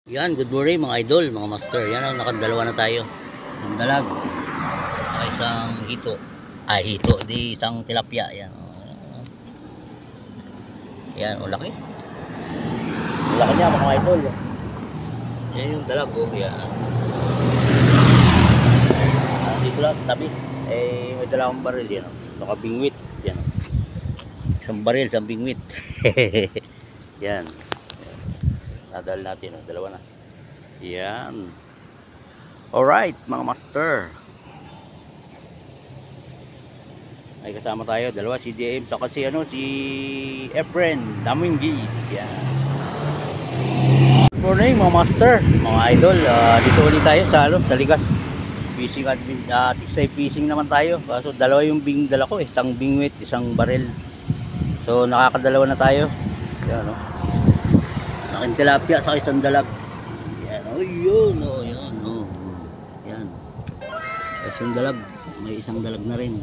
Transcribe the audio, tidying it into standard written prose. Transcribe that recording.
Yan, good morning mga idol, mga master. Yan, nakadalawa na tayo. Isang dalag, saka isang hito. Hito, di isang tilapia. Yan, yan, laki. Laki niya mga idol. Yan yung dalag, yan. Dito lang sa tabi. May dalawang baril yan. Nakabingwit. Yan. Isang baril, isang bingwit. Yan. Nadal natin, dalawa na. Yan. Alright, mga master. May kasama tayo, dalawa, si DM, saka si Efren Dominguez. Yan. Good morning, mga master, mga idol. Dito ulit tayo sa Ligas. Fishing admin, tiksay fishing naman tayo. Kaso dalawa yung dala ko, isang bingwit, isang baril. So nakakadalawa na tayo. Yan, aking tilapia sa isang dalag. Yan, yun, yan, yan. Isang dalag, may isang dalag na rin.